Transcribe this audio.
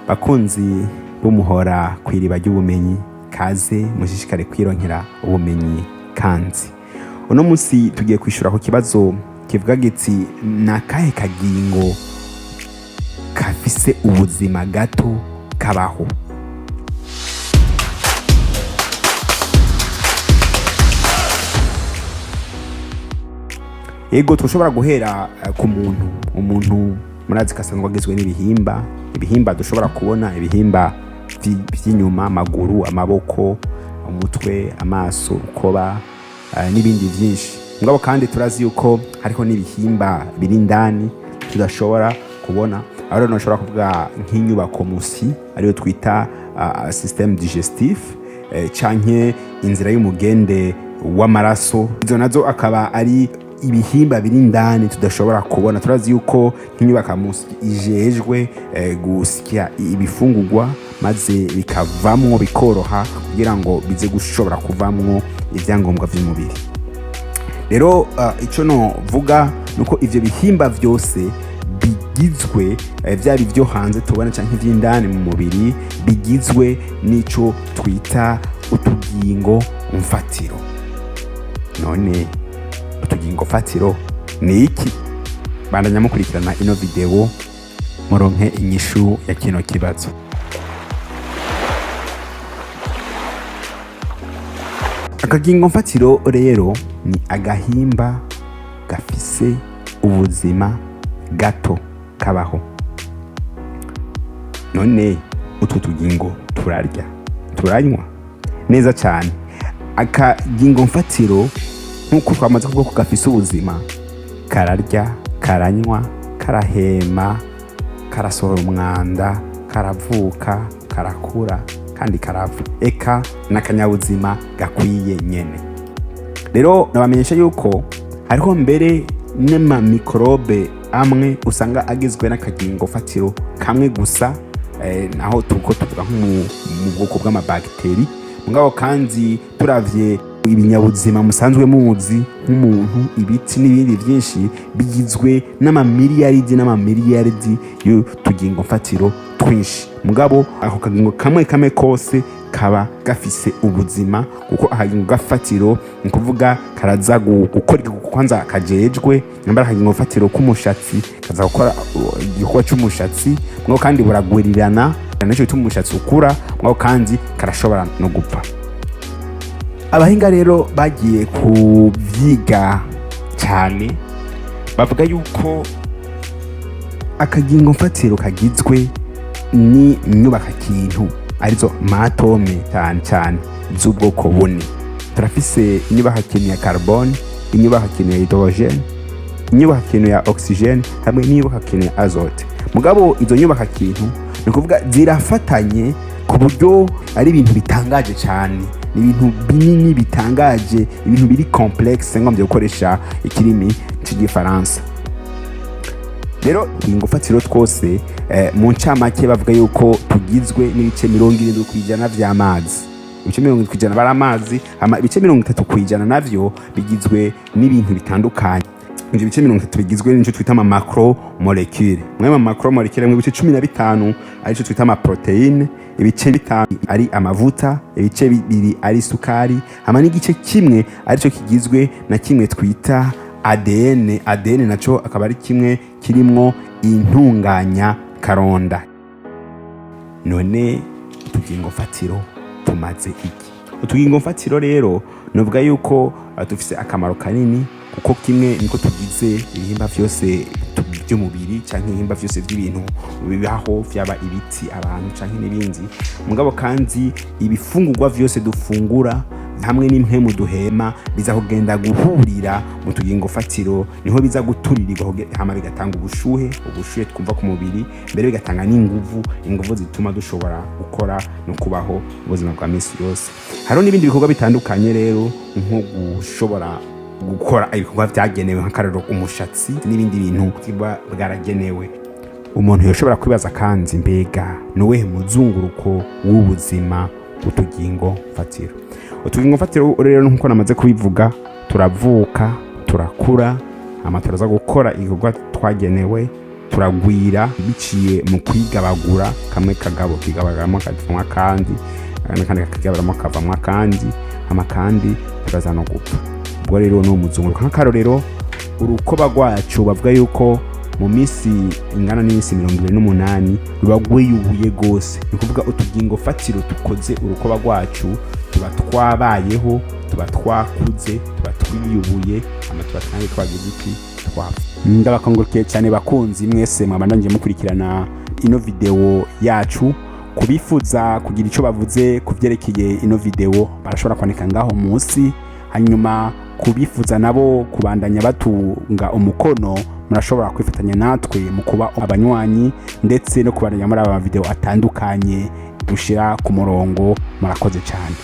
bakunzi b'umuhora kw'iriba ry'ubumenyi, kaze mushishikare kwironkera ubumenyi kandi uno munsi tugiye kwishura ku kibazo kivuga giti nakahe kagingo gafise ubuzima gato kabaho. Ego tushobora guhera ku umuntu murazi kasanzwe agizwe ibihimba dushobora kubona, ibihimba by'inyuma, amaguru, amaboko, umutwe, amaso, urukoba n'ibindi byinshi. Mugabo kandi turazi yuko hariho n'ibihimba biri indani tudashobora kubona, aho rero nashobora kuvuga nk'inyubako musi ariyo twita système digestif, canke inzira y'umugende w'amaraso. Izo nazo akaba ari ibihimba biri indani tudashobora kubona. Turazi yuko nk'inyubako musi ijejwe gusya ibifungurwa maze bikavamwo bikoroha kugira ngo bize gushobora kuvamwo ivyangombwa vy'umubiri. Rero ico no vuga nuko ivyo bihimba vyose bigizwe vyari vyo hanze tubona canke ivy'indani mu mubiri bigizwe n'ico twita utugingomfatiro. None utugingomfatiro ni iki? Bandanya mukurikirana ino video muronke inyishu ya kino kibazo. Akagingomfatiro rero ni agahimba gafise ubuzima gato kabaho. None utwo tugingo turanywa neza cyane. Akagingomfatiro nkuko twamaze kuvuga ko gafise ubuzima, kararya, karanywa, karahema, karasohora umwanda, karavuka, karakura kandi karapfa. Eka n'akanyabuzima gakwiye nyene. Rero nabamenyesha yuko hariho mbere n'ama mikrobe amwe usanga agizwe n'akagingomfatiro kamwe gusa, naho tuvuga mu bwoko bw'amabagiteri. Mugabo kandi turavye ibinyabuzima musanzwe muzi nk'umuntu, ibiti n'ibindi byinshi bigizwe n'amamiliyaridi y'utugingomfatiro twinshi. Mugabo ako kagingo kamwe kose kaba gafise ubuzima, kuko akagingomfatiro ni kuvuga karaza gukora kwanza kajejwe nyambara akagingomfatiro k'umushatsi kaza gukora igikorwa c'umushatsi. Mugabo kandi buragwirirana naco bituma umushatsi ukura, mugabo kandi karashobora no gupfa. Abahinga rero bagiye kuvyiga cyane bavuga yuko akagingomfatiro kagizwe ni nyubaka kintu arizo matome cyane z'ubwoko bune. Turafise inyubaka kintu ya carbone, inyubaka kintu ya hydrogene, inyubaka kintu ya oxygene hamwe n'inyubaka kintu ya azote. Mugabo izo nyubaka kintu ni kuvuga zirafatanye ku buryo ari ibintu bitangaje cyane, ni ibintu binini bitangaje, ibintu biri complexe ngomvye gukoresha ikirimi cy'igifaransa. Rero ingomfatiro twose mu ncamake bavuga yuko tugizwe n'ibice 70% vy'amazi. Ibice 70% bari amazi, ibice 30% navyo bigizwe n'ibintu bitandukanye. Ivyo bice 30 bigizwe n'icyo twita ama macromolecule. Mwe ma macromolecule mu bice 15 ari cyo twita ama proteine, ibice 5 ari amavuta, ibice 2 ari sukari, hama n'igice kimwe ari cyo kigizwe na kimwe twita ADN. ADN naco akaba ari kimwe kirimwo intunganya karonda. None utugingomfatiro tumaze iki? Utugingomfatiro rero novuga yuko dufise akamaro kanini, kuko kimwe niko tugize ibihimba vyose by'umubiri canke ibihimba vyose by'ibintu bibaho, vyaba ibiti, abantu canke n'ibindi. Mugabo kandi ibifungurwa vyose dufungura hamwe n'impemu duhema biza kugenda guhurira mu tugingomfatiro, niho biza guturirirwa hama bigatanga ubushuhe twumva ku mubiri, mbere bigatanga n'inguvu zituma dushobora gukora no kubaho ubuzima bwa misi yose. Hariho n'ibindi bikorwa bitandukanye rero nko gushobora gukora ibikorwa vyagenewe nk'akarero umushatsi n'ibindi bintu kiba bwaragenewe. Umuntu yoshobora kwibaza kandi mbega nuwehe muzunguruko w'ubuzima utugingomfatiro? Utugingomfatiro rero nkuko namaze kubivuga, turavuka, turakura, hama turaza gukora igikorwa twagenewe, turagwira biciye mu kwigabagura, kamwe kagabo kigabagaramo kavamwo akandi, kandi kakigabagaramo kavamwo akandi turaza no gupfa. Ubwo rero ni umuzunguruko. Nk'akarorero urukoba rwacu bavuga yuko mu minsi ingana n'iminsi 28 ruba rwiyubuye gose. Ni kuvuga utugingomfatiro tukoze urukoba rwacu tuba twabayeho, tuba twakuze, tuba twiyubuye, tuba kandi twagize iki twapfa. Ndabakongorukiye cyane bakunzi mwese mwabandanje mukurikirana ino video yacu. Kubifuza kugira ico bavuze kuvyerekeye ino video barashobora kwandika ngaho munsi, hanyuma kubifuza nabo kubandanya batunga umukono murashobora kwifatanya natwe mu kuba abanywanyi ndetse no kubandanya muri aba video atandukanye dushira ku murongo. Murakoze cyane.